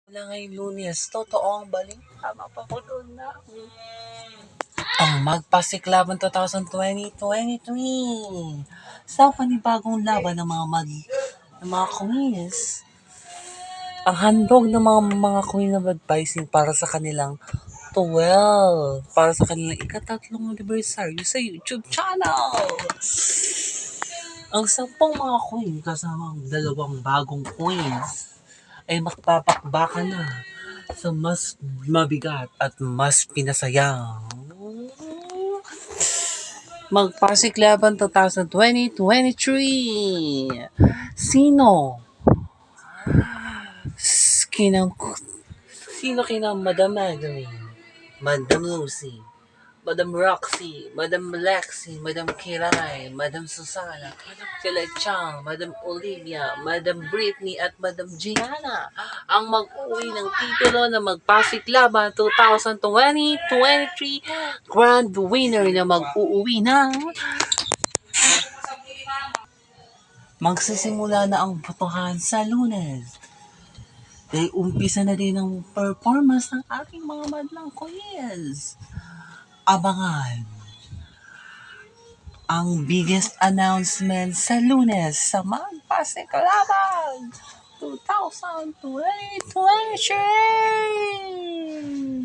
Wala ngayong Lunes, totoong balita, mapapanood na ang Magpasiklaban 2023 sa panibagong laban ng mga queens. Ang handog ng mga queen na advising para sa kanilang ikatatlong anibersaryo sa YouTube channel. Ang 10 mga queen kasama ang 2 bagong queens ay magpapakbakan na sa mas mabigat at mas pinasayang Magpasiklaban 2023. Sino? Kinang Sino kina Madam Magdalene, Madam Lucy, Madam Roxy, Madam Lexi, Madam Kiray, Madam Susana, Sila Chang, Madam Olivia, Madam Britney at Madam Gianna ang mag-uwi ng titulo na Magpasiklaban 2023 Grand Winner na mag-uuwi ng magsisimula na ang botohan sa Lunes. Dahil umpisa na din ang performance ng ating mga madlang queens. Abangan ang biggest announcement sa Lunes sa Magpasiklaban 2023.